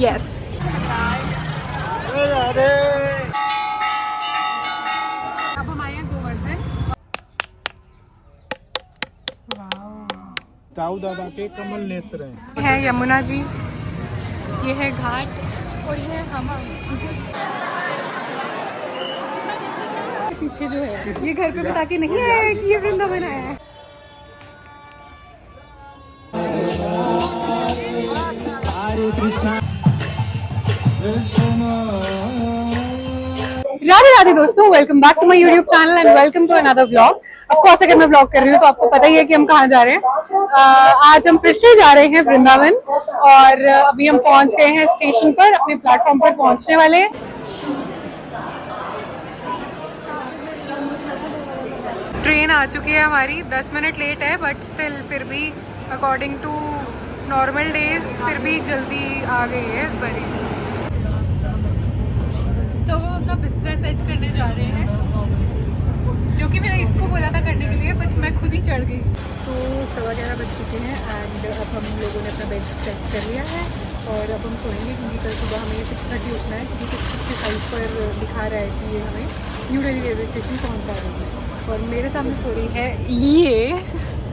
Yes. अब हम आए हैं गोवर्धन। ताऊ दादा के कमल नेत्र हैं। है यमुना जी, ये है घाट और ये है हवा। पीछे जो है ये घर पे बता के नहीं आया कि ये वृंदावन आया है। राधे राधे दोस्तों, welcome back to my YouTube channel and welcome to another vlog. Of course अगर मैं व्लॉग कर रही हूँ तो आपको पता ही है कि हम कहाँ जा रहे हैं। आज हम फिर से जा रहे हैं वृंदावन और अभी हम पहुंच गए हैं स्टेशन पर, अपने प्लेटफॉर्म पर पहुंचने वाले हैं। ट्रेन आ चुकी है हमारी, 10 मिनट लेट है बट स्टिल फिर भी अकॉर्डिंग टू नॉर्मल डेज फिर भी जल्दी आ गई है इस बारी। तो वो अपना बिस्तर सेट करने जा रहे हैं, जो कि मैंने इसको बोला था करने के लिए बट मैं खुद ही चढ़ गई। तो 11:15 बज चुके हैं एंड अब हम लोगों ने अपना बेड सेट कर लिया है और अब हम सोएंगे क्योंकि कल सुबह हमें 6:30 उठना है क्योंकि 6:55 पर दिखा रहा है कि ये हमें न्यू दिल्ली रेलवे स्टेशन पहुँचा रही है। और मेरे सामने सो रही है ये।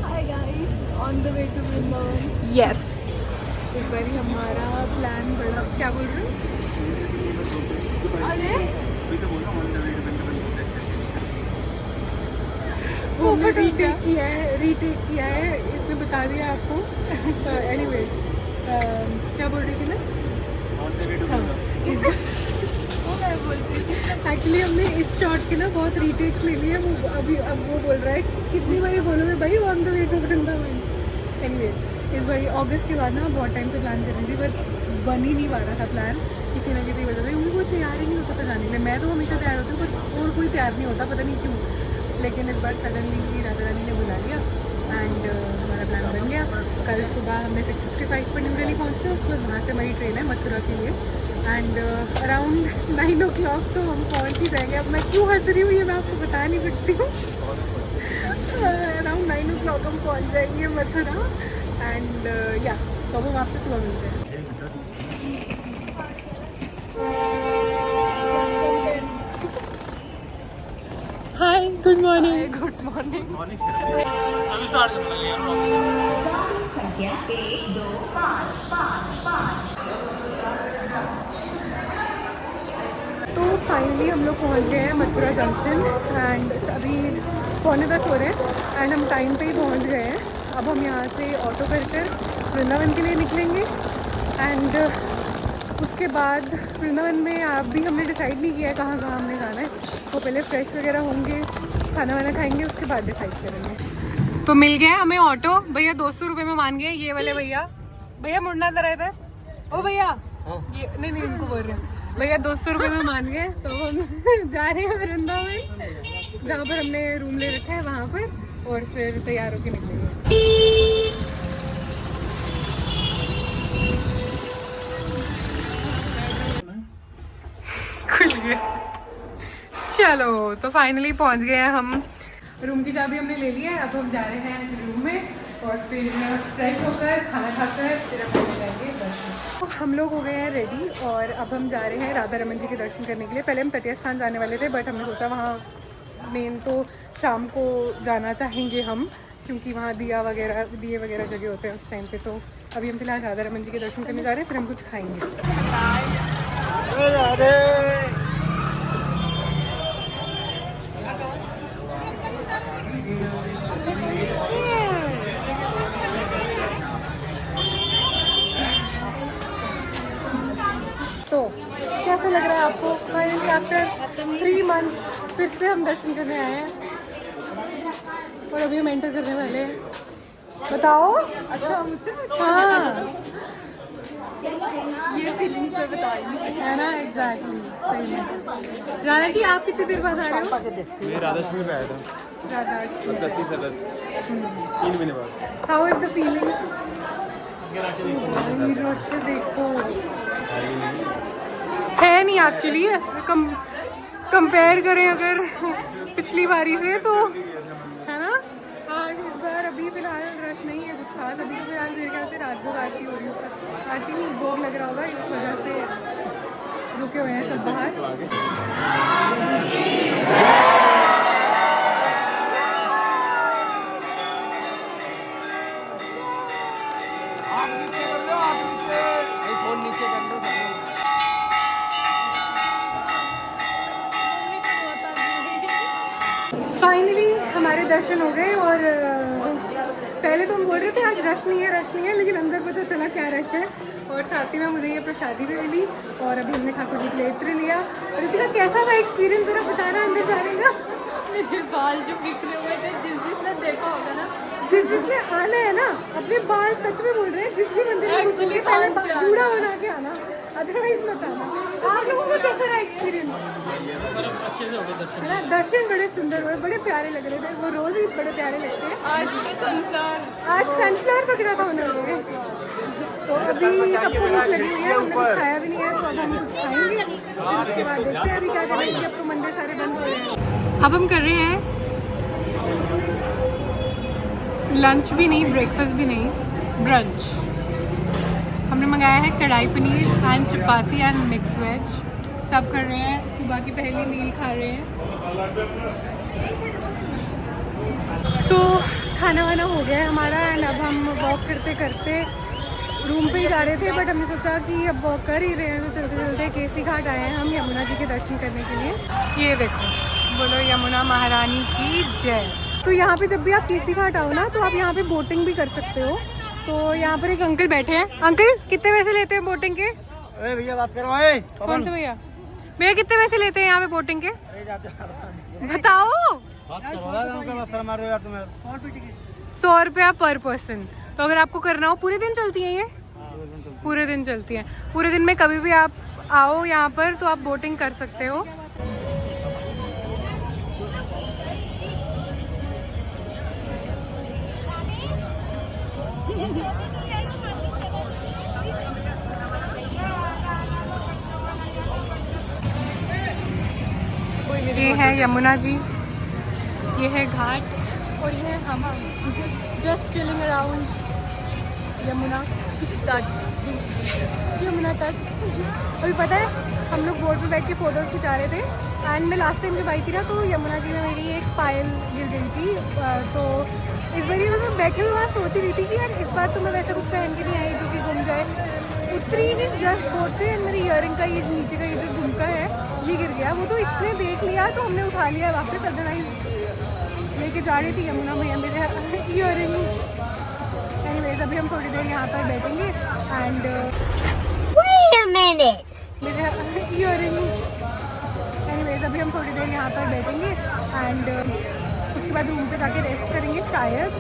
Hi guys, on the way to Vrindavan. Yes, इस बार हमारा प्लान बड़ा, क्या बोल रहे हो? वो हमने रीटेक किया है, इसने बता दिया आपको। एनीवेज क्या बोल रही थी मैं? एक्चुअली हमने इस शॉट के ना बहुत रीटेक्स ले लिए। वो अभी अब वो बोल रहा है कितनी बार बोलोगे भाई on the way to Vrindavan. Anyways इस बार अगस्त के बाद ना बहुत टाइम से प्लान कर रही थी बट बन ही नहीं पा रहा था प्लान किसी ना किसी वजह से। उनको कोई तैयार ही नहीं होता था जाने के लिए। मैं तो हमेशा तैयार होती हूँ बट और कोई तैयार नहीं होता, पता नहीं क्यों। लेकिन इस बार सडनली राधा रानी ने बुला लिया एंड हमारा प्लान बन गया। कल सुबह हमने 6:55 पर न्यू दिल्ली पहुँचना है, उसके बाद वहाँ से हमारी ट्रेन है मथुरा के लिए एंड अराउंड 9 o'clock तो हम पहुँच ही जाएंगे। अब मैं क्यों हंस रही हूँ ये मैं आपको बता नहीं सकती हूँ। अराउंड 9 o'clock हम पहुँच जाएंगे मथुरा एंड या तो हम आपसे सुबह मिलते हैं। हाय, गुड मॉर्निंग। Good morning. अभी स्टार्ट करना है यार। संख्या 1 2 5 5 5। तो फाइनली हम लोग पहुंच गए हैं मथुरा जंक्शन एंड अभी 9:45 हो रहे हैं एंड हम टाइम पे ही पहुंच गए हैं। अब हम यहाँ से ऑटो कर वृंदावन के लिए निकलेंगे एंड उसके बाद वृंदावन में आप भी हमने डिसाइड नहीं किया है कहाँ कहाँ हमने जाना है। वो पहले फ्रेश वगैरह होंगे, खाना वाना खाएंगे, उसके बाद डिसाइड करेंगे। तो मिल गया हमें ऑटो। भैया 200 रुपये में मान गए, ये वाले भैया। भैया मुड़ना जरा इधर। ओ भैया ये नहीं इनको बोल रहे हैं। भैया 200 रुपये में मान गए। तो हम जा रहे हैं वृंदावन जहाँ पर हमने रूम ले रखा है वहाँ पर और फिर तैयार होकर निकलेंगे। खुल गए। चलो तो फाइनली पहुंच गए हैं हम। रूम की चाबी हमने ले ली है, अब हम जा रहे हैं रूम में और फिर फ्रेश होकर खाना खाकर फिर हम जाएंगे दर्शन। तो हम लोग हो गए हैं रेडी और अब हम जा रहे हैं राधा रमन जी के दर्शन करने के लिए। पहले हम तटिया स्थान जाने वाले थे बट हमने सोचा वहाँ मेन तो शाम को जाना चाहेंगे हम क्योंकि वहाँ दिए वगैरह जगह होते हैं उस टाइम पे। तो अभी हम फिलहाल राधा रमन जी के दर्शन करने जा रहे हैं, फिर हम कुछ खाएंगे। तो कैसा लग रहा है आपको? फाइनली आफ्टर 3 months फिर से हम दर्शन करने आए हैं और अभी हम एंटर करने वाले हैं। बताओ। अच्छा मुझसे? हाँ ये फीलिंग से बताइए है ना। एग्जैक्टली सही में। राणा जी आप कितनी देर बाद आ रहे हो? मैं राधाष्टमी पे आया था। राधा 31 अगस्त 3 महीने बाद। How is the feeling? Rush देखो है नहीं एक्चुअली। कंपेयर करें अगर पिछली बारी से तो है ना। आज इस बार अभी फिलहाल रश नहीं है कुछ खास। अभी तो फिलहाल मेरे ख्याल से रात भोग आरती हो रही है, आरती नहीं भोग लग रहा होगा, इस वजह से रुके हुए हैं सब बाहर। फाइनली हमारे दर्शन हो गए और पहले तो हम बोल रहे थे आज रश नहीं है, लेकिन अंदर पता चला क्या रश है। और साथ ही में मुझे ये प्रसादी भी मिली और अभी हमने ठाकुर जी के लिए इत्र लिया। और इतना कैसा था एक्सपीरियंस जरा बताना अंदर जाने का। मेरे बाल जो बिखरे हुए थे, जिसने देखा होगा ना, जिसने आना है ना, अपने बाल सच में बोल रहे हैं, जिस भी मंदिर में घुसोगे पहले जूड़ा बना के आना, अदरवाइज मत आना। आप लोगों को कैसा रहा एक्सपीरियंस? अच्छे से हो गए दर्शन। है ना, दर्शन बड़े सुंदर हुए, बड़े प्यारे लग रहे थे। वो रोज ही बड़े प्यारे लगते हैं। आज तो सनफ्लावर पकड़ा था उन्होंने। तो अभी सबको भूख लगी हुई है, हमने कुछ खाया भी नहीं है, तो अब हम कुछ खाएंगे। फिर उसके बाद देखते हैं अभी क्या करेंगे। अब तो मंदिर सारे बंद हो रहे हैं। अब हम कर रहे हैं लंच भी नहीं, ब्रेकफास्ट भी नहीं, ब्रंच। हमने मंगाया है kadhai paneer and chapati and mix veg. सब कर रहे हैं, सुबह की पहली मील खा रहे हैं। तो खाना वाना हो गया है हमारा एंड अब हम वॉक करते करते रूम पे ही जा रहे थे, बट हमने सोचा कि अब वॉक कर ही रहे हैं तो चलते चलते केसी घाट आए हैं हम यमुना जी के दर्शन करने के लिए। ये देखो, बोलो यमुना महारानी की जय। तो यहाँ पे जब भी आप केसी घाट आओ ना, तो आप यहाँ पे बोटिंग भी कर सकते हो। तो यहाँ पर एक अंकल बैठे हैं। अंकल कितने पैसे लेते हैं बोटिंग के? अरे भैया बात करो। कौन से भैया? भैया कितने पैसे लेते हैं यहाँ पे बोटिंग के? बताओ। 100 रुपया पर पर्सन। तो अगर आपको करना हो, पूरे दिन चलती है ये? पूरे दिन चलती है। पूरे दिन में कभी भी आप आओ यहाँ पर तो आप बोटिंग कर सकते हो। ये है यमुना जी, ये है घाट और ये है हम जस्ट चिलिंग अराउंड यमुना तट। यमुना तट। अभी पता है हम लोग बोर्ड पे बैठ के फोटोज खिंचा रहे थे एंड मैं लास्ट टाइम जब आई थी ना, तो यमुना जी में मेरी एक पायल गिर गई थी। तो इस बार मैं बैठे हुए वहाँ सोच रही थी कि यार इस बार तो मैं वैसा कुछ पहन के नहीं आई जो कि घूम जाए। उतरी नहीं जस्ट बोर्ड से, मेरी ईयरिंग का ये नीचे का ये जो झुमका है ये गिर गया। वो तो इसने देख लिया तो हमने उठा लिया वापस। अदरवाइज लेके जा रही थी यमुना भैया मेरे ईयरिंग। एनीवेज अभी हम थोड़ी देर यहाँ पर बैठेंगे एंड मेरे ईयरिंग। एनीवेज अभी हम थोड़ी देर यहाँ पर बैठेंगे एंड उसके बाद रूम पे जाके रेस्ट करेंगे शायद,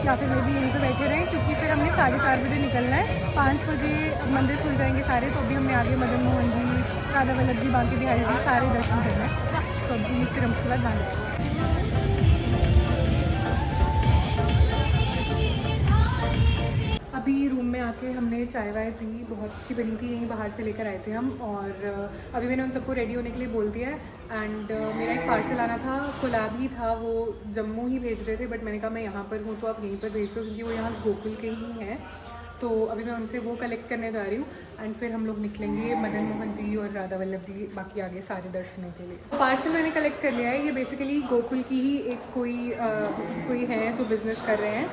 या फिर मैं भी यहीं पे बैठे रहें, क्योंकि फिर हमने 4:30 बजे निकलना है। 5 बजे मंदिर खुल जाएंगे सारे। तो अभी हमने आगे मदन मोहन जी, राधा वल्लभ जी, बांके बिहारी जी सारे दर्शन करना है। तो अभी फिर हम उसके बाद जाना। अभी रूम में आके हमने चाय वाय पी, बहुत अच्छी बनी थी, यहीं बाहर से लेकर आए थे हम। और अभी मैंने उन सबको रेडी होने के लिए बोल दिया है एंड मेरा एक पार्सल आना था, गुलाब ही था, वो जम्मू ही भेज रहे थे, बट मैंने कहा मैं यहाँ पर हूँ तो आप यहीं पर भेज दो, क्योंकि वो यहाँ गोकुल के ही हैं। तो अभी मैं उनसे वो कलेक्ट करने जा रही हूँ एंड फिर हम लोग निकलेंगे मदन मोहन जी और राधा वल्लभ जी, बाकी आगे सारे दर्शनों के लिए। पार्सल मैंने कलेक्ट कर लिया है। ये बेसिकली गोकुल की ही एक कोई है जो बिज़नेस कर रहे हैं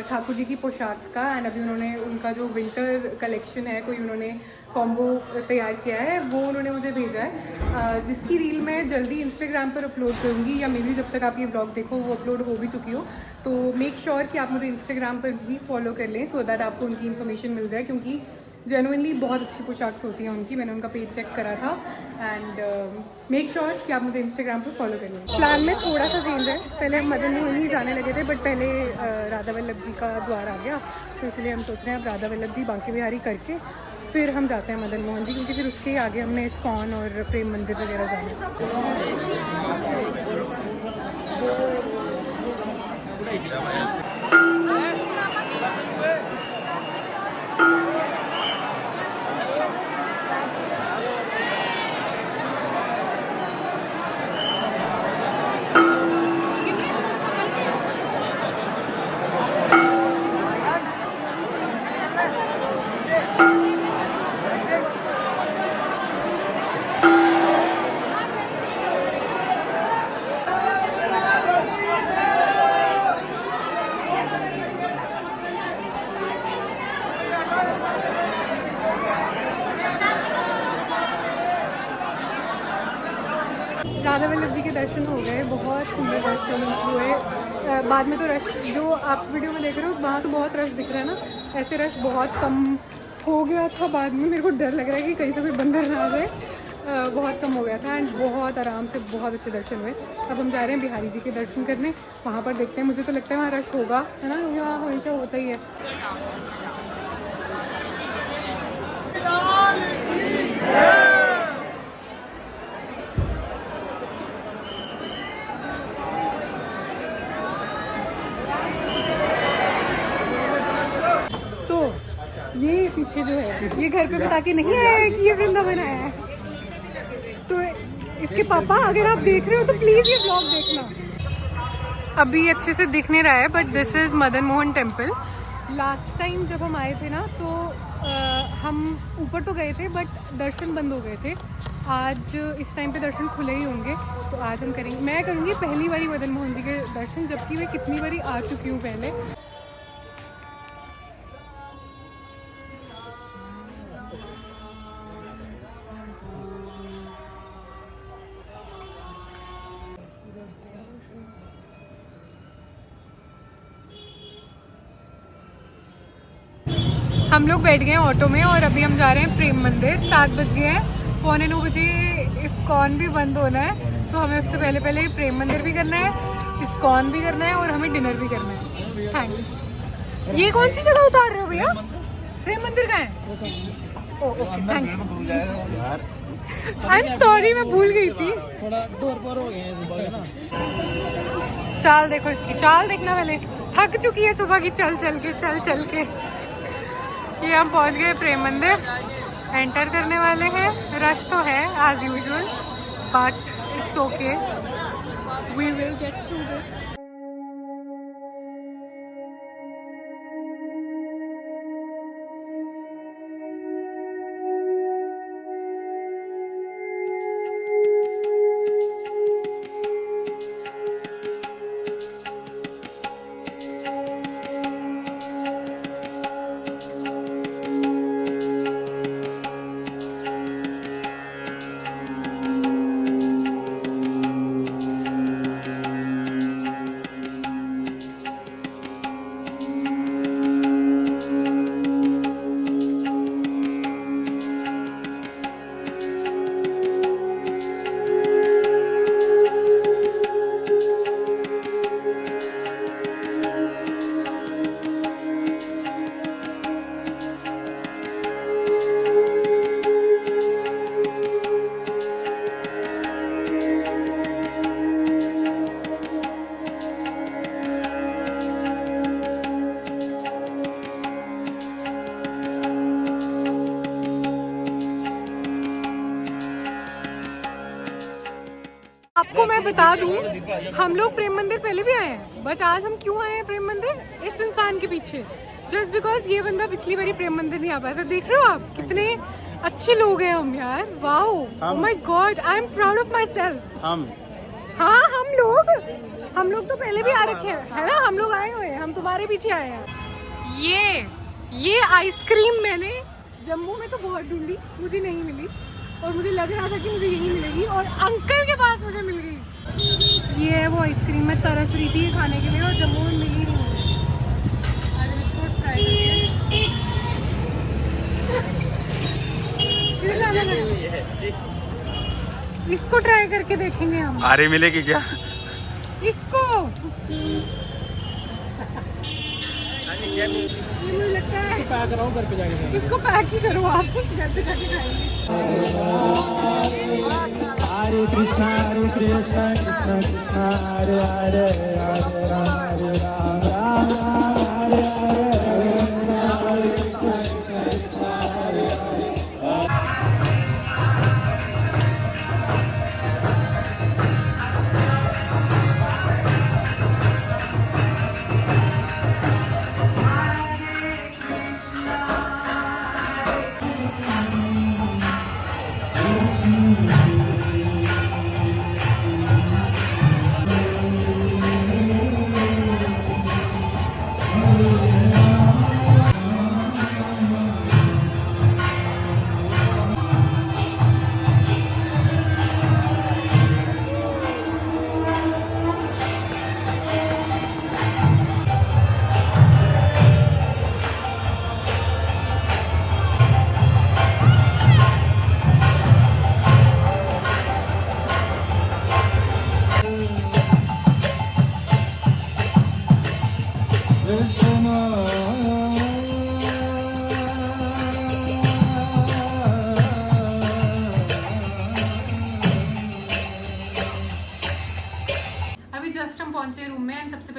ठाकुर जी की पोशाक का। एंड अभी उन्होंने उनका जो विंटर कलेक्शन है, कोई उन्होंने कॉम्बो तैयार किया है, वो उन्होंने मुझे भेजा है, जिसकी रील मैं जल्दी इंस्टाग्राम पर अपलोड करूँगी, या मे बी जब तक आप ये ब्लॉग देखो वो अपलोड हो भी चुकी हो। तो मेक श्योर कि आप मुझे इंस्टाग्राम पर भी फॉलो कर लें, सो दैट आपको उनकी इन्फॉर्मेशन मिल जाए, क्योंकि जेनुइनली बहुत अच्छी पोशाक्स होती हैं उनकी। मैंने उनका पेज चेक करा था एंड मेक श्योर कि आप मुझे इंस्टाग्राम पर फॉलो कर लें। प्लान में थोड़ा सा चेंज है, पहले हम मदन मोहन ही जाने लगे थे, बट पहले राधा वल्लभ जी का द्वार आ गया, तो इसलिए हम सोच रहे हैं अब राधा वल्लभ जी, बांके बिहारी करके फिर हम जाते हैं मदन मोहन जी, क्योंकि फिर उसके आगे हमने इस्कॉन और प्रेम मंदिर वगैरह जाना। राधा वल्लभ जी के दर्शन हो गए, बहुत सुंदर दर्शन हुए। बाद में तो रश जो आप वीडियो में देख रहे हो वहाँ तो बहुत रश दिख रहा है ना, ऐसे रश बहुत कम हो गया था। बाद में मेरे को डर लग रहा है कि कहीं से कोई बंदर ना आ जाए, बहुत कम हो गया था एंड बहुत आराम से बहुत अच्छे दर्शन हुए। अब हम जा रहे हैं बिहारी जी के दर्शन करने, वहाँ पर देखते हैं। मुझे तो लगता है वहाँ रश होगा, है ना, वहाँ हमेशा होता ही है। तो ये पीछे जो है ये घर पे बता के नहीं आया है कि ये वृंदावन आया है। तो इसके पापा अगर आप देख रहे हो तो प्लीज ये ब्लॉग देखना। अभी अच्छे से दिख नहीं रहा है but this is Madan Mohan temple. Last time जब हम आए थे ना तो हम ऊपर तो गए थे बट दर्शन बंद हो गए थे। आज इस टाइम पे दर्शन खुले ही होंगे तो आज हम करेंगे। मैं करूँगी पहली बारी मदन मोहन जी के दर्शन, जबकि मैं कितनी बारी आ चुकी हूँ पहले। हम लोग बैठ गए हैं ऑटो में और अभी हम जा रहे हैं प्रेम मंदिर। 7 बज गए हैं, 8:45 बजे इस्कॉन भी बंद होना है तो हमें उससे पहले पहले प्रेम मंदिर भी करना है, इस्कॉन भी करना है और हमें डिनर भी करना है। थैंक्स। ये कौन सी जगह उतार रहे हो भैया? प्रेम मंदिर कहाँ है? Okay thank you. I am sorry, मैं भूल गई थी। थोड़ा डोर पर हो गए हैं सुबह ना। चाल देखो, इसकी चाल देखना पहले। थक चुकी है सुबह की चल चल के। ये हम पहुंच गए प्रेम मंदिर, एंटर करने वाले हैं। रश तो है as usual but it's okay, we will get through this. आपको मैं बता दूं, हम लोग प्रेम मंदिर पहले भी आए हैं बट आज हम क्यों आए हैं प्रेम मंदिर? इस इंसान के पीछे, जस्ट बिकॉज ये बंदा पिछली बारी प्रेम मंदिर नहीं आ पाया था। देख रहे हो आप कितने अच्छे लोग हैं हम यार। Wow, oh my God, I am proud of my self. हाँ हम लोग तो पहले भी आ रखे हैं, है ना? हम लोग आए हुए हैं, हम तुम्हारे पीछे आए हैं। ये आइसक्रीम मैंने जम्मू में तो बहुत ढूंढी, मुझे नहीं मिली और मुझे लग रहा था कि मुझे यही मिलेगी और अंकल के पास मुझे मिल गई। ये है वो आइसक्रीम, मैं तरस रही थी खाने के लिए और जम्मू में मिली नहीं मुझे। आज इसको ट्राई करेंगे, इसको ट्राई करके देखेंगे हम। अरे मिलेगी क्या? इसको ये मुझे लगता है पैक कराओ घर पे जाके। इसको पैक ही करो आप, घर पे जाके खाएंगे। हरे कृष्णा कृष्णा कृष्णा हरे हरे, हरे राम हरे राम, राम राम हरे हरे, हरे कृष्णा कृष्णा हरे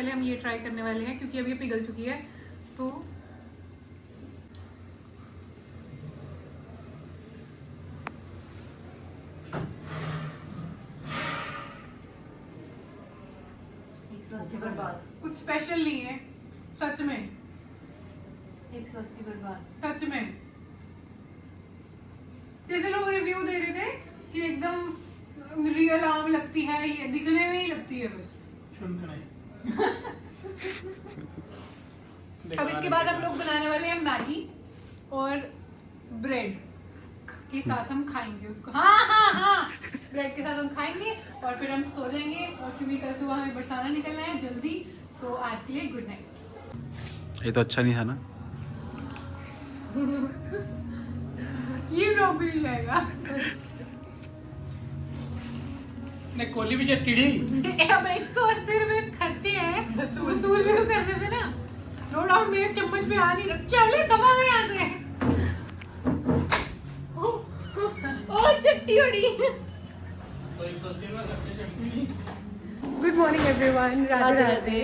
पहले हम ये ट्राई करने वाले हैं क्योंकि अभी ये पिघल चुकी है। तो 180 बर्बाद। कुछ स्पेशल नहीं है सच में, 180 बर्बाद सच में। जैसे लोग रिव्यू दे रहे थे कि एकदम रियल आम लगती है, ये दिखने में ही लगती है बस। अब इसके बाद हम लोग बनाने वाले हैं मैगी और ब्रेड के साथ हम खाएंगे उसको। हाँ, ब्रेड के साथ हम खाएंगे और फिर हम सो जाएंगे। और क्योंकि कल सुबह हमें बरसाना निकलना है जल्दी, तो आज के लिए गुड नाइट। ये तो अच्छा नहीं था ना। ये ब्लॉग भी मिल जाएगा। कोली भी चट्टी अब 180 रुपए खर्चे हैं, वसूल भी तो कर देते ना। नो डाउट मेरे चम्मच में आ नहीं रहा। चले दबा गए यहाँ से। और चट्टी उड़ी। Good morning everyone, Radhe Radhe.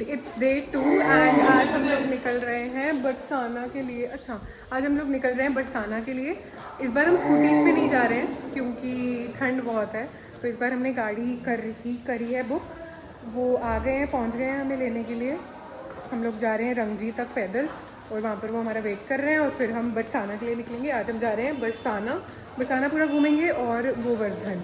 It's day 2 and आज हम लोग निकल रहे हैं बरसाना के लिए। अच्छा, आज हम लोग निकल रहे हैं बरसाना के लिए। इस बार हम स्कूटीज़ पे नहीं जा रहे हैं क्योंकि ठंड बहुत है, तो इस बार हमने गाड़ी करी है बुक। वो आ गए हैं, पहुंच गए हैं हमें लेने के लिए। हम लोग जा रहे हैं रंगजी तक पैदल और वहाँ पर वो हमारा वेट कर रहे हैं और फिर हम बरसाना के लिए निकलेंगे। आज हम जा रहे हैं बरसाना पूरा घूमेंगे और गोवर्धन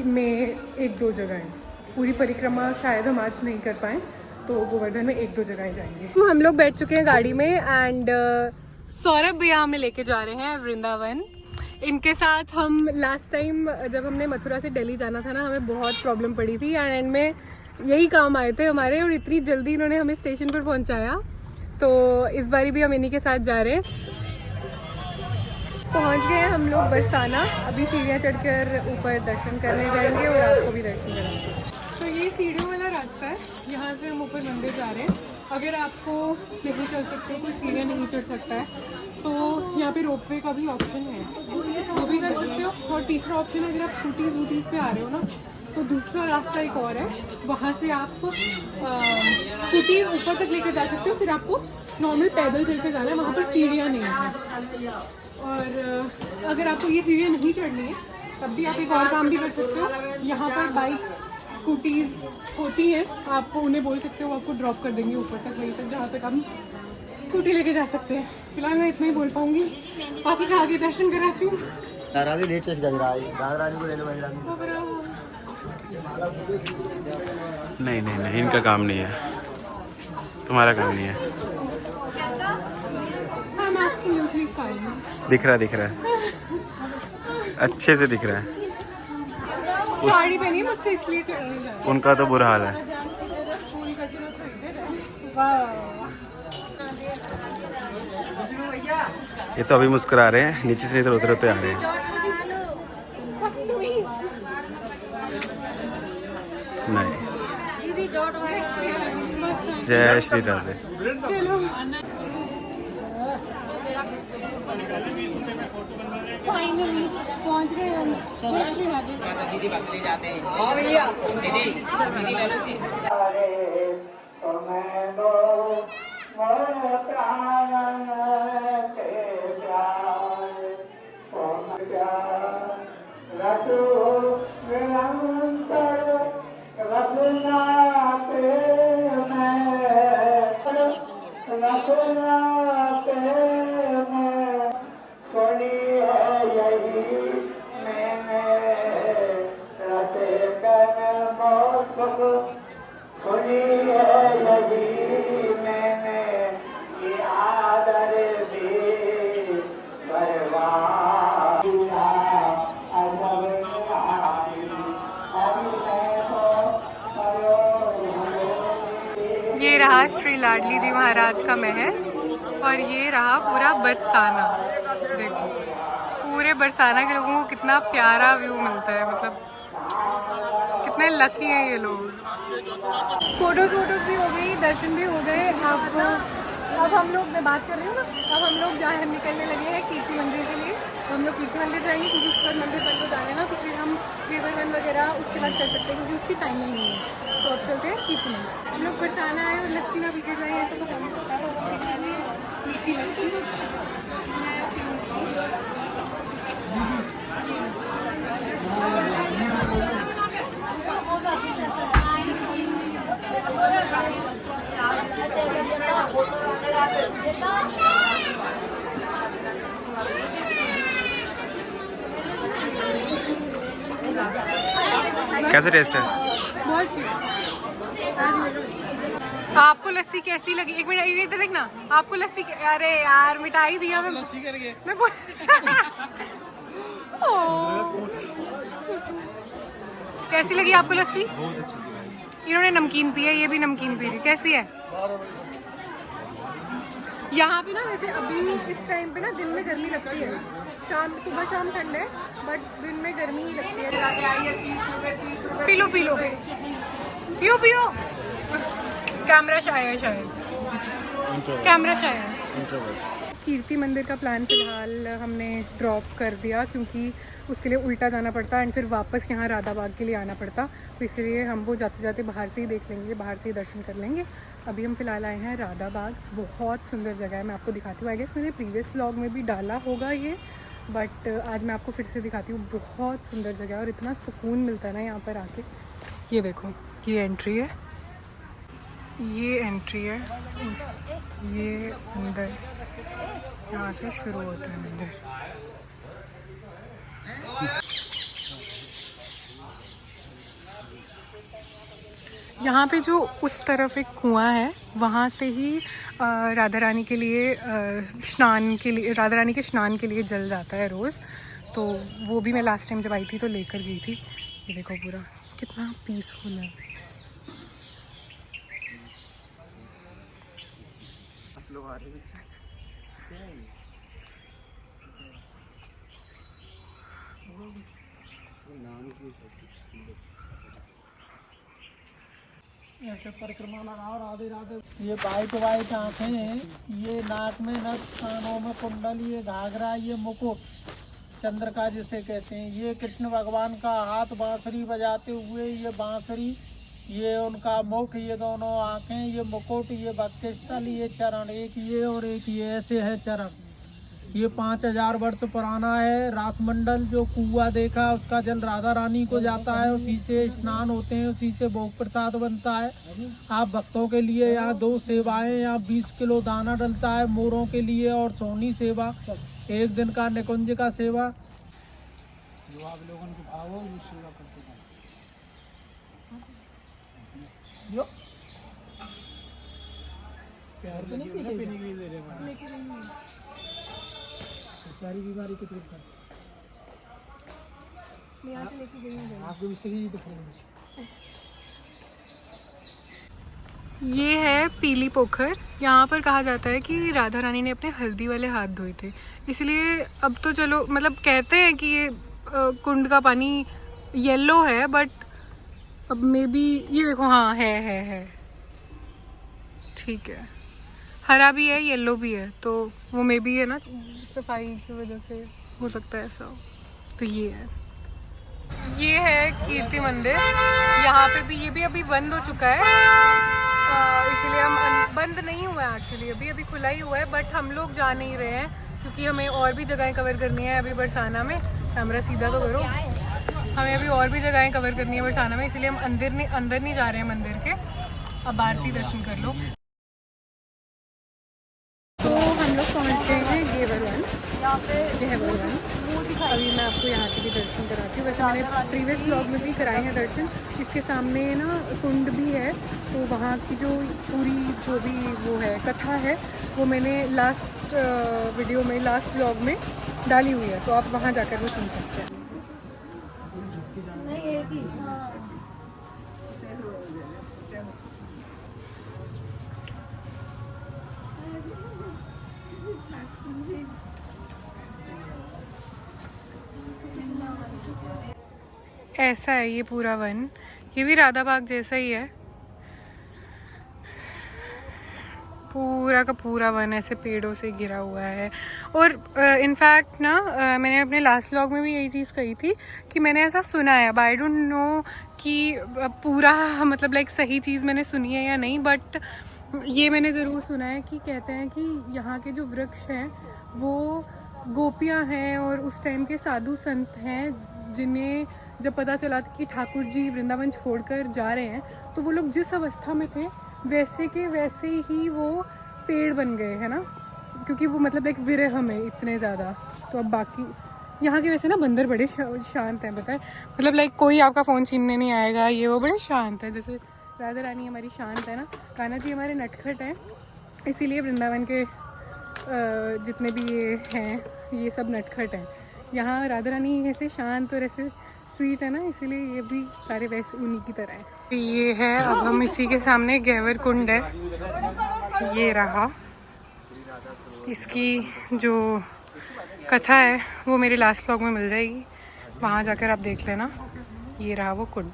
में 1-2 जगहें। पूरी परिक्रमा शायद हम आज नहीं कर पाएँ, तो गोवर्धन में 1-2 जगहें जाएंगे। तो हम लोग बैठ चुके हैं गाड़ी में एंड सौरभ भैया हमें लेके जा रहे हैं वृंदावन। इनके साथ हम लास्ट टाइम जब हमने मथुरा से दिल्ली जाना था ना, हमें बहुत प्रॉब्लम पड़ी थी एंड में यही काम आए थे हमारे और इतनी जल्दी इन्होंने हमें स्टेशन पर पहुंचाया। तो इस बारी भी हम इन्हीं के साथ जा रहे हैं। पहुंच गए हम लोग बरसाना। अभी सीढ़ियाँ चढ़कर ऊपर दर्शन करने जाएंगे और आपको भी दर्शन कराएंगे। तो ये सीढ़ियों वाला रास्ता है, यहाँ से हम ऊपर मंदिर जा रहे हैं। अगर आपको नहीं चल सकते, कोई सीढ़ियाँ नहीं चढ़ सकता है, तो यहाँ पे रोपवे का भी ऑप्शन है, वो भी कर सकते हो। और तीसरा ऑप्शन है, अगर आप स्कूटीज़ पे आ रहे हो ना, तो दूसरा रास्ता एक और है, वहाँ से आप स्कूटी ऊपर तक लेकर जा सकते हो। फिर आपको नॉर्मल पैदल चलकर जाना है, वहाँ पर सीढ़ियाँ नहीं हैं। और अगर आपको ये सीढ़ियाँ नहीं चढ़नी है, तब भी आप एक और काम भी कर सकते हो। यहाँ पर बाइक्स स्कूटीज़ होती हैं, आप उन्हें बोल सकते हो, आपको ड्रॉप कर देंगे ऊपर तक, वहीं तक जहाँ तक हम स्कूटी लेके जा सकते हैं। फिलहाल मैं इतना ही बोल पाऊँगी, बाकी का आगे दर्शन कराती हूँ। नहीं, इनका काम नहीं है, तुम्हारा काम नहीं है। दिख रहा है, अच्छे से दिख रहा है। साड़ी पहनी मुझसे इसलिए चढ़ नहीं जा रहा। उनका तो बुरा हाल है। ये तो अभी मुस्कुरा रहे हैं, नीचे से इधर उतरते आ रहे हैं। नहीं, जय श्री राधे। चलो फाइनली पहुंच गए हम। जय श्री राधे। ये रहा श्री लाडली जी महाराज का महल और ये रहा पूरा बरसाना। देखो पूरे बरसाना के लोगों को कितना प्यारा व्यू मिलता है, मतलब कितने लकी हैं ये लोग। फोटोज भी हो गई, दर्शन भी हो गए। अब हम लोग, मैं बात कर रही हूँ ना, अब हम लोग जहाँ निकलने लगे हैं कीर्ति मंदिर के लिए। तो हम लोग कीर्ति मंदिर जाएंगे क्योंकि उसके बाद मंदिर पर तो जाना है ना, तो फिर हम गोवर्धन वगैरह उसके बाद कर सकते हैं क्योंकि उसकी टाइमिंग नहीं है। तो तो अब चलते हैं कीर्ति मंदिर। हम लोग बरसाना आए और लस्सी ना पी के जाए, ऐसा तो हो नहीं सकता। मीठी लस्सी कैसे टेस्ट है? बहुत अच्छी। आपको लस्सी कैसी लगी? एक मिनट इधर देखना, आपको लस्सी अरे यार मिठाई दिया मैं लस्सी करके मैं कैसी लगी आपको लस्सी? बहुत अच्छी। इन्होंने नमकीन पी है, ये भी नमकीन पी रही, कैसी है? यहाँ पे ना वैसे अभी इस टाइम पे ना दिन में गर्मी लगती है, शाम सुबह शाम ठंड है बट दिन में गर्मी ही लगती है। पी लो पी लो पियो पियो। कैमरा शायद है, शायद कैमरा शायद है। कीर्ति मंदिर का प्लान फिलहाल हमने ड्रॉप कर दिया क्योंकि उसके लिए उल्टा जाना पड़ता एंड फिर वापस यहाँ राधा बाग के लिए आना पड़ता, तो इसलिए हम वो जाते जाते बाहर से ही देख लेंगे, बाहर से ही दर्शन कर लेंगे। अभी हम फ़िलहाल आए हैं राधा बाग, बहुत सुंदर जगह है, मैं आपको दिखाती हूँ। आई गेस मैंने प्रीवियस व्लॉग में भी डाला होगा ये, बट आज मैं आपको फिर से दिखाती हूँ। बहुत सुंदर जगह है और इतना सुकून मिलता है ना यहाँ पर आके। ये देखो, ये एंट्री है, ये एंट्री है, ये अंदर यहाँ से शुरू होता है मंदिर। यहाँ पे जो उस तरफ एक कुआं है, वहाँ से ही राधा रानी के लिए स्नान के लिए, राधा रानी के स्नान के लिए जल जाता है रोज़। तो वो भी मैं लास्ट टाइम जब आई थी तो लेकर गई थी। ये देखो पूरा कितना पीसफुल है। ऐसे परिक्रमा लगाओ, राधे राधे। ये वाइट वाइट आँखें, ये नाक में नथ, कानों में कुंडल, ये घाघरा, ये मुकुट चंद्रका जिसे कहते हैं, ये कृष्ण भगवान का हाथ बांसुरी बजाते हुए, ये बांसुरी, ये उनका मुख, ये दोनों आँखें, ये मुकुट, ये भक्तिस्थल, ये चरण, एक ये और एक ये, ऐसे है चरण। ये 5000 वर्ष पुराना है। रासमंडल जो कुआं देखा उसका जल राधा रानी को जाता है, उसी से स्नान होते हैं, उसी से भोग प्रसाद बनता है। आप भक्तों के लिए यहाँ 2 सेवाएं, यहाँ 20 किलो दाना डलता है मोरों के लिए और सोनी सेवा, 1 दिन का निकुंज का सेवा। जो आप लोगों को भाव हो वो सेवा करते हैं। प्यार तो नहीं दे रहे सारी बीमारी को दूर कर। मैं यहाँ से लेके गई हूँ आपको भी सही तो। ये है पीली पोखर। यहाँ पर कहा जाता है कि राधा रानी ने अपने हल्दी वाले हाथ धोए थे, इसलिए अब तो चलो मतलब कहते हैं कि ये कुंड का पानी येलो है, बट अब मे बी ये देखो, हाँ है ठीक है, हरा भी है येलो भी है, तो वो मे बी है ना सफाई की वजह से हो सकता है ऐसा। तो ये है कीर्ति मंदिर। यहाँ पे भी, ये भी अभी बंद हो चुका है, इसीलिए हम बंद नहीं हुआ है एक्चुअली, अभी खुला ही हुआ है, बट हम लोग जा नहीं रहे हैं क्योंकि हमें और भी जगहें कवर करनी है अभी बरसाना में। कैमरा सीधा तो करो, हमें अभी और भी जगहें कवर करनी है बरसाना में, इसलिए हम अंदर नहीं जा रहे हैं मंदिर के। अब बाहर से दर्शन कर लो। तो हम लोग पहुँच गए हैं गेवरवन, ये है गेवरवन। अभी मैं आपको यहाँ के भी दर्शन कराती हूँ। वैसे मैंने प्रीवियस ब्लॉग में भी कराए हैं दर्शन। इसके सामने ना कुंड भी है, तो वहाँ की जो पूरी जो भी वो है कथा है, वो मैंने लास्ट वीडियो में, लास्ट ब्लॉग में डाली हुई है, तो आप वहाँ जाकर भी सुन सकते हैं। ऐसा है ये पूरा वन, ये भी राधा बाग जैसा ही है। पूरा का पूरा वन ऐसे पेड़ों से घिरा हुआ है। और इनफैक्ट ना मैंने अपने लास्ट व्लॉग में भी यही चीज़ कही थी कि मैंने ऐसा सुना है, आई डोंट नो कि पूरा मतलब लाइक सही चीज़ मैंने सुनी है या नहीं, बट ये मैंने ज़रूर सुना है कि कहते हैं कि यहाँ के जो वृक्ष हैं वो गोपियाँ हैं और उस टाइम के साधु संत हैं जिन्हें जब पता चला कि ठाकुर जी वृंदावन छोड़कर जा रहे हैं तो वो लोग जिस अवस्था में थे वैसे के वैसे ही वो पेड़ बन गए हैं ना, क्योंकि वो मतलब लाइक विरह में इतने ज़्यादा। तो अब बाकी यहाँ के वैसे ना बंदर बड़े शांत हैं, पता है, मतलब लाइक कोई आपका फ़ोन छीनने नहीं आएगा, ये वो बड़े शांत है। जैसे राधा रानी हमारी शांत है ना, कान्हा जी हमारे नटखट हैं, इसीलिए वृंदावन के जितने भी ये हैं ये सब नटखट हैं। यहाँ राधा रानी ऐसे शांत और ऐसे स्वीट है ना, इसीलिए ये भी सारे वैसे उन्हीं की तरह है। ये है, अब हम इसी के सामने गैवर कुंड है, ये रहा। इसकी जो कथा है वो मेरे लास्ट व्लॉग में मिल जाएगी, वहाँ जाकर आप देख लेना। ये रहा वो कुंड।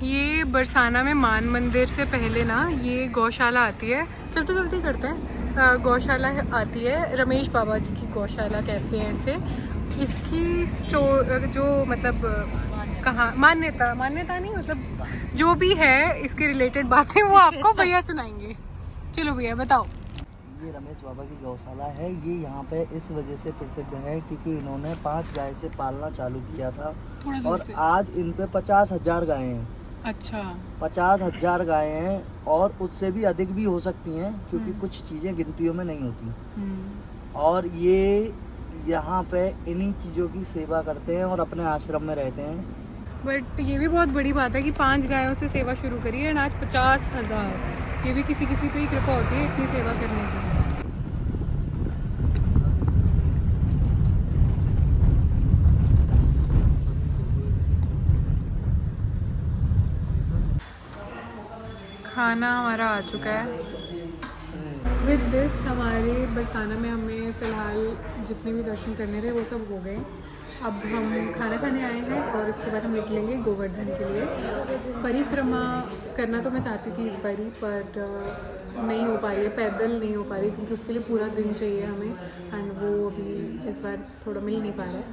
ये बरसाना में मान मंदिर से पहले ना ये गौशाला आती है, चलते चलते करते हैं, गौशाला आती है, रमेश बाबा जी की गौशाला कहते हैं इसे। इसकी जो मतलब कहाँ मान्यता नहीं, मतलब जो भी है इसके रिलेटेड बातें वो आपको भैया सुनाएंगे। चलो भैया बताओ। ये रमेश बाबा की गौशाला है, ये यहाँ पे इस वजह से प्रसिद्ध है क्योंकि इन्होंने 5 गाय से पालना चालू किया था और आज इन पे 50,000 गायें हैं। अच्छा, 50,000 गायें हैं और उससे भी अधिक भी हो सकती हैं क्योंकि कुछ चीज़ें गिनतियों में नहीं होती। और ये यहाँ पे इन्हीं चीज़ों की सेवा करते हैं और अपने आश्रम में रहते हैं। बट ये भी बहुत बड़ी बात है कि 5 गायों से सेवा शुरू करी है, आज 50,000। ये भी किसी किसी पे ही कृपा होती है इतनी सेवा करने की। खाना हमारा आ चुका है। विद दिस हमारे बरसाना में हमें फ़िलहाल जितने भी दर्शन करने थे वो सब हो गए। अब हम खाना खाने आए हैं और उसके बाद हम निकलेंगे गोवर्धन के लिए। परिक्रमा करना तो मैं चाहती थी इस बारी, पर नहीं हो पा रही है, पैदल नहीं हो पा रही क्योंकि उसके लिए पूरा दिन चाहिए हमें, एंड वो अभी इस बार थोड़ा मिल नहीं पा रहा है।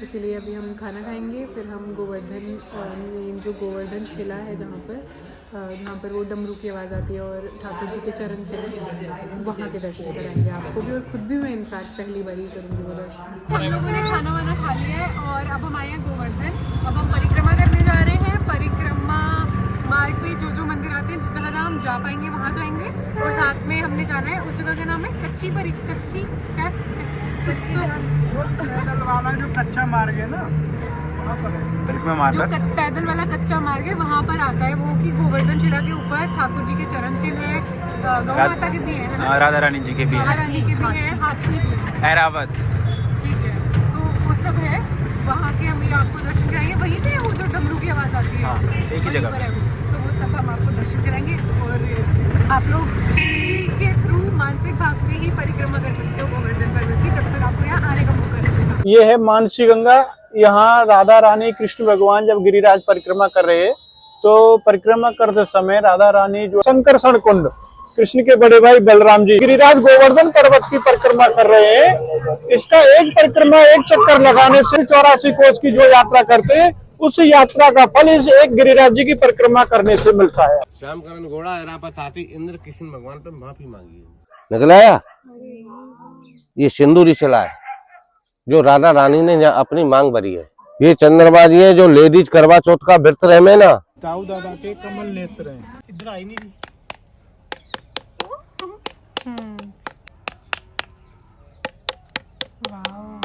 इसीलिए अभी हम खाना खाएंगे, फिर हम गोवर्धन जो गोवर्धन शिला है जहाँ पर वो डमरू की आवाज़ आती है और ठाकुर जी के चरण चिन्ह, वहाँ के दर्शन कराएंगे आपको भी, और खुद भी मैं इनफैक्ट पहली बार ही करूँगी वो दर्शन। हम लोगों ने खाना वाना खा लिया है और अब हम आए हैं गोवर्धन। अब हम परिक्रमा करने जा रहे हैं। परिक्रमा मार्ग पे जो मंदिर आते हैं, जहाँ जहाँ हम जा पाएंगे वहाँ जाएंगे, और साथ में हमने जाना है उस जगह का नाम है कच्ची पैदल वाला जो कच्चा मार्ग है ना, जो पैदल वाला कच्चा मार्ग है वहाँ पर आता है वो, कि गोवर्धन शिला के ऊपर ठाकुर जी के चरण चिन्ह है, गौ माता के भी है ना, राधा रानी जी के भी राधा रानी के भी है, हाथी ऐरावत। ठीक है, तो वो सब है वहाँ के, हम आपको दर्शन कराएंगे। वहीं पे वो जो डमरू की आवाज़ आती है, हाँ, एक ही जगह पर है वो, तो वो सब हम आपको दर्शन कराएंगे। और आप लोग के थ्रू मानसिक भाव से ही परिक्रमा कर सकते हो गोवर्धन पर्वत की, जब तक आपको यहाँ आने का मौका मिलेगा। ये है मानसी गंगा। यहाँ राधा रानी कृष्ण भगवान जब गिरिराज परिक्रमा कर रहे हैं तो परिक्रमा करते समय राधा रानी जो संकर्षण कुंड, कृष्ण के बड़े भाई बलराम जी गिरिराज गोवर्धन पर्वत की परिक्रमा कर रहे हैं। इसका एक परिक्रमा, एक चक्कर लगाने से 84 कोस की जो यात्रा करते हैं उस यात्रा का फल इस एक गिरिराज जी की परिक्रमा करने से मिलता है। श्यामकरण घोड़ा ऐरावत हाथी इंद्र कृष्ण भगवान पे माफी मांगी है। निकलाया ये सिंदूरी शिला है जो राधा रानी ने अपनी मांग भरी है। ये चंद्रबाजी है जो लेडीज करवा चौथ का व्रत रहे में ना, ताऊ दादा के कमल नेत्र हैं। इधर आई नहीं थी। वाओ।